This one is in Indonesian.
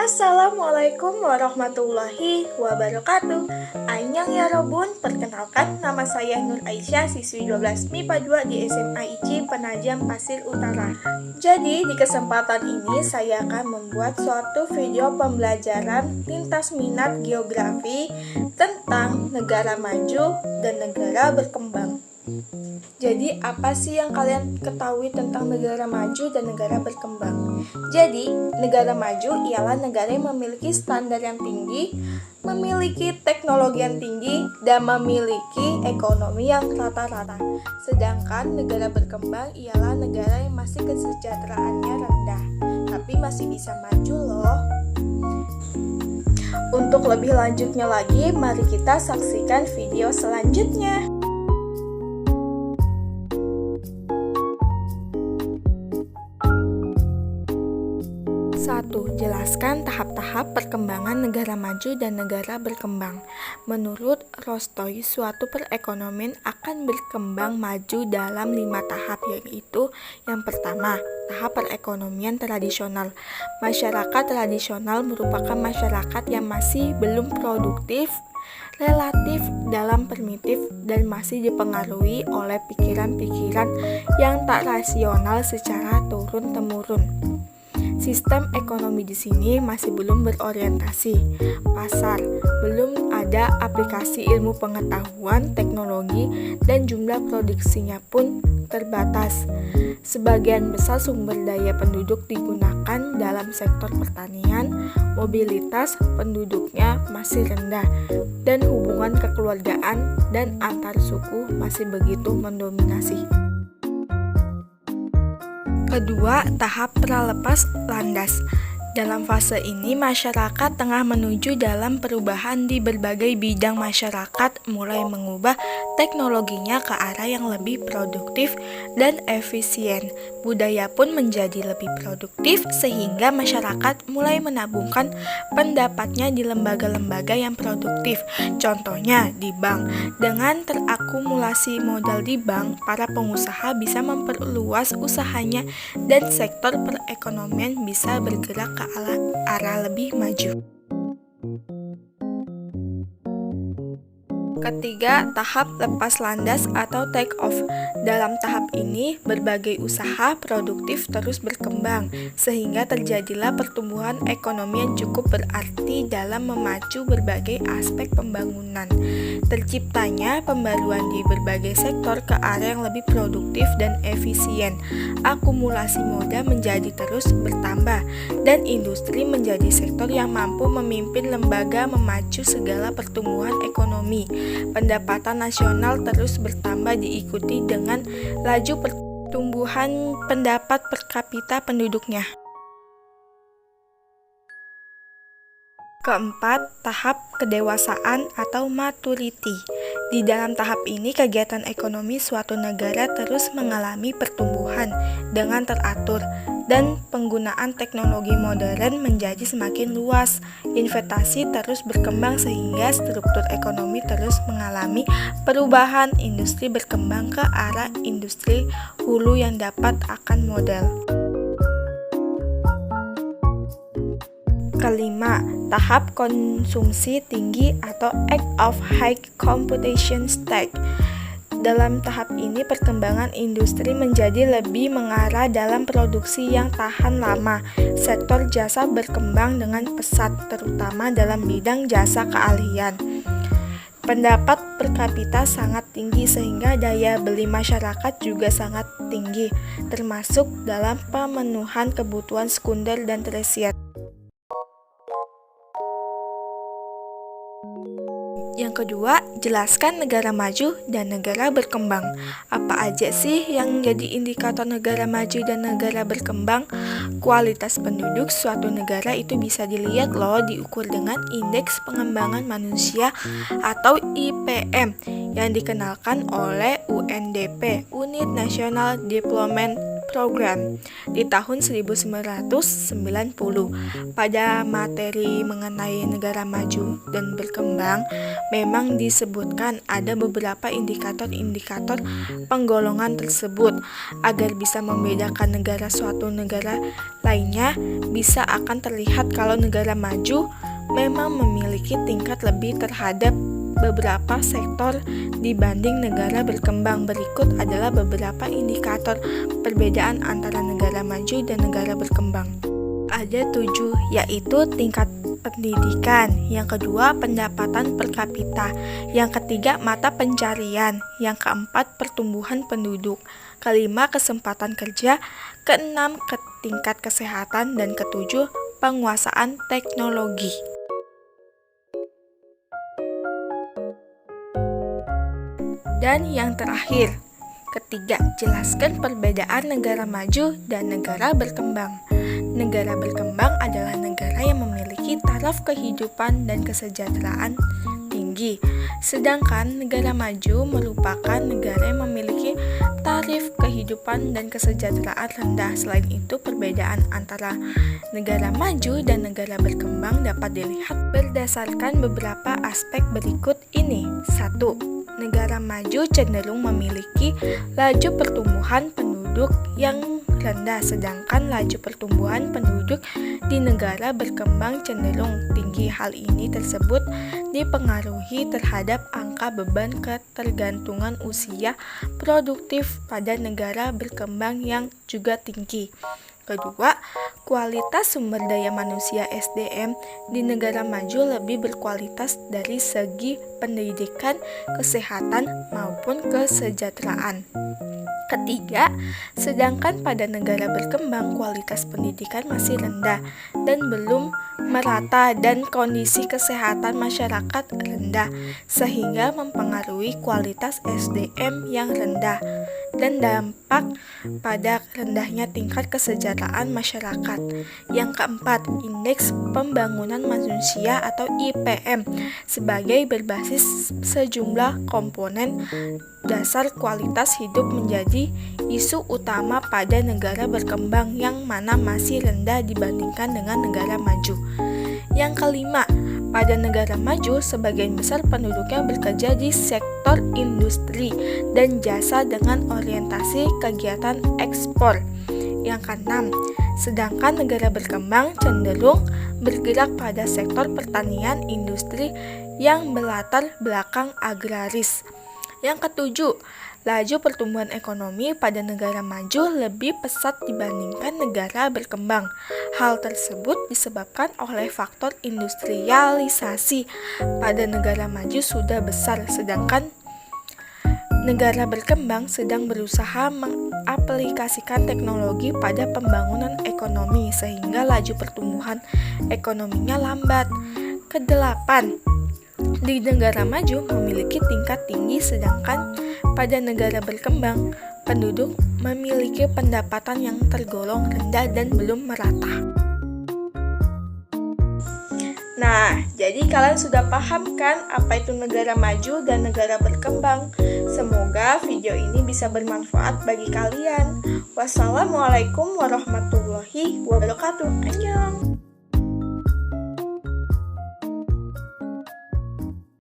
Assalamualaikum warahmatullahi wabarakatuh. Annyeong ya robun, perkenalkan nama saya Nur Aisyah, siswi 12 MIPA 2 di SMA ICI Penajam Pasir Utara. Jadi di kesempatan ini saya akan membuat suatu video pembelajaran lintas minat geografi tentang negara maju dan negara berkembang. Jadi apa sih yang kalian ketahui tentang negara maju dan negara berkembang? Jadi negara maju ialah negara yang memiliki standar yang tinggi, memiliki teknologi yang tinggi, dan memiliki ekonomi yang rata-rata. Sedangkan negara berkembang ialah negara yang masih kesejahteraannya rendah, tapi masih bisa maju loh. Untuk lebih lanjutnya lagi, mari kita saksikan video selanjutnya. 1. Jelaskan tahap-tahap perkembangan negara maju dan negara berkembang. Menurut Rostoy, suatu perekonomian akan berkembang maju dalam 5 tahap, yaitu yang pertama, tahap perekonomian tradisional. Masyarakat tradisional merupakan masyarakat yang masih belum produktif, relatif dalam primitif, dan masih dipengaruhi oleh pikiran-pikiran yang tak rasional secara turun-temurun. Sistem ekonomi di sini masih belum berorientasi pasar, belum ada aplikasi ilmu pengetahuan, teknologi, dan jumlah produksinya pun terbatas. Sebagian besar sumber daya penduduk digunakan dalam sektor pertanian, mobilitas penduduknya masih rendah, dan hubungan kekeluargaan dan antar suku masih begitu mendominasi. Kedua, tahap pralepas landas. Dalam fase ini, masyarakat tengah menuju dalam perubahan di berbagai bidang masyarakat, mulai mengubah teknologinya ke arah yang lebih produktif dan efisien. Budaya pun menjadi lebih produktif sehingga masyarakat mulai menabungkan pendapatnya di lembaga-lembaga yang produktif. Contohnya di bank. Dengan terakumulasi modal di bank, para pengusaha bisa memperluas usahanya dan sektor perekonomian bisa bergerak ke arah lebih maju. Ketiga, tahap lepas landas atau take off. Dalam tahap ini, berbagai usaha produktif terus berkembang, sehingga terjadilah pertumbuhan ekonomi yang cukup berarti dalam memacu berbagai aspek pembangunan. Terciptanya pembaruan di berbagai sektor ke arah yang lebih produktif dan efisien. Akumulasi modal menjadi terus bertambah, dan industri menjadi sektor yang mampu memimpin lembaga memacu segala pertumbuhan ekonomi. Pendapatan nasional terus bertambah diikuti dengan laju pertumbuhan pendapat per kapita penduduknya. Keempat, tahap kedewasaan atau maturity. Di dalam tahap ini, kegiatan ekonomi suatu negara terus mengalami pertumbuhan dengan teratur, dan penggunaan teknologi modern menjadi semakin luas. Investasi terus berkembang sehingga struktur ekonomi terus mengalami perubahan. Industri berkembang ke arah industri hulu yang dapat akan modal. Kelima, tahap konsumsi tinggi atau Act of High Computation Stage. Dalam tahap ini, perkembangan industri menjadi lebih mengarah dalam produksi yang tahan lama. Sektor jasa berkembang dengan pesat, terutama dalam bidang jasa keahlian. Pendapat per kapita sangat tinggi sehingga daya beli masyarakat juga sangat tinggi, termasuk dalam pemenuhan kebutuhan sekunder dan tersier. Yang kedua, jelaskan negara maju dan negara berkembang. Apa aja sih yang jadi indikator negara maju dan negara berkembang? Kualitas penduduk suatu negara itu bisa dilihat loh, diukur dengan Indeks Pengembangan Manusia atau IPM yang dikenalkan oleh UNDP, Unit National Development Program di tahun 1990. Pada materi mengenai negara maju dan berkembang, memang disebutkan ada beberapa indikator-indikator penggolongan tersebut. Agar bisa membedakan negara suatu negara lainnya, bisa akan terlihat kalau negara maju memang memiliki tingkat lebih terhadap beberapa sektor dibanding negara berkembang. Berikut adalah beberapa indikator perbedaan antara negara maju dan negara berkembang. Ada 7, yaitu tingkat pendidikan, yang kedua pendapatan per kapita, yang ketiga mata pencarian, yang keempat pertumbuhan penduduk, kelima kesempatan kerja, keenam tingkat kesehatan, dan ketujuh penguasaan teknologi. Dan yang terakhir, ketiga, jelaskan perbedaan negara maju dan negara berkembang. Negara berkembang adalah negara yang memiliki taraf kehidupan dan kesejahteraan tinggi, sedangkan negara maju merupakan negara yang memiliki taraf kehidupan dan kesejahteraan rendah. Selain itu, perbedaan antara negara maju dan negara berkembang dapat dilihat berdasarkan beberapa aspek berikut ini. 1. Negara maju cenderung memiliki laju pertumbuhan penduduk yang rendah, sedangkan laju pertumbuhan penduduk di negara berkembang cenderung tinggi. Hal ini tersebut dipengaruhi terhadap angka beban ketergantungan usia produktif pada negara berkembang yang juga tinggi. Kedua, kualitas sumber daya manusia SDM di negara maju lebih berkualitas dari segi pendidikan, kesehatan, maupun kesejahteraan. Ketiga, sedangkan pada negara berkembang kualitas pendidikan masih rendah dan belum merata dan kondisi kesehatan masyarakat rendah, sehingga mempengaruhi kualitas SDM yang rendah dan dampak pada rendahnya tingkat kesejahteraan masyarakat. Yang keempat, indeks pembangunan manusia atau IPM sebagai berbasis sejumlah komponen dasar kualitas hidup menjadi isu utama pada negara berkembang yang mana masih rendah dibandingkan dengan negara maju. Yang kelima, pada negara maju, sebagian besar penduduknya bekerja di sektor industri dan jasa dengan orientasi kegiatan ekspor. Yang keenam, sedangkan negara berkembang cenderung bergerak pada sektor pertanian industri yang berlatar belakang agraris. Yang ketujuh, laju pertumbuhan ekonomi pada negara maju lebih pesat dibandingkan negara berkembang. Hal tersebut disebabkan oleh faktor industrialisasi pada negara maju sudah besar, sedangkan negara berkembang sedang berusaha mengaplikasikan teknologi pada pembangunan ekonomi sehingga laju pertumbuhan ekonominya lambat. Kedelapan, di negara maju memiliki tingkat tinggi, sedangkan pada negara berkembang penduduk memiliki pendapatan yang tergolong rendah dan belum merata. Nah, jadi kalian sudah paham kan apa itu negara maju dan negara berkembang? Semoga video ini bisa bermanfaat bagi kalian. Wassalamualaikum warahmatullahi wabarakatuh. Annyeong.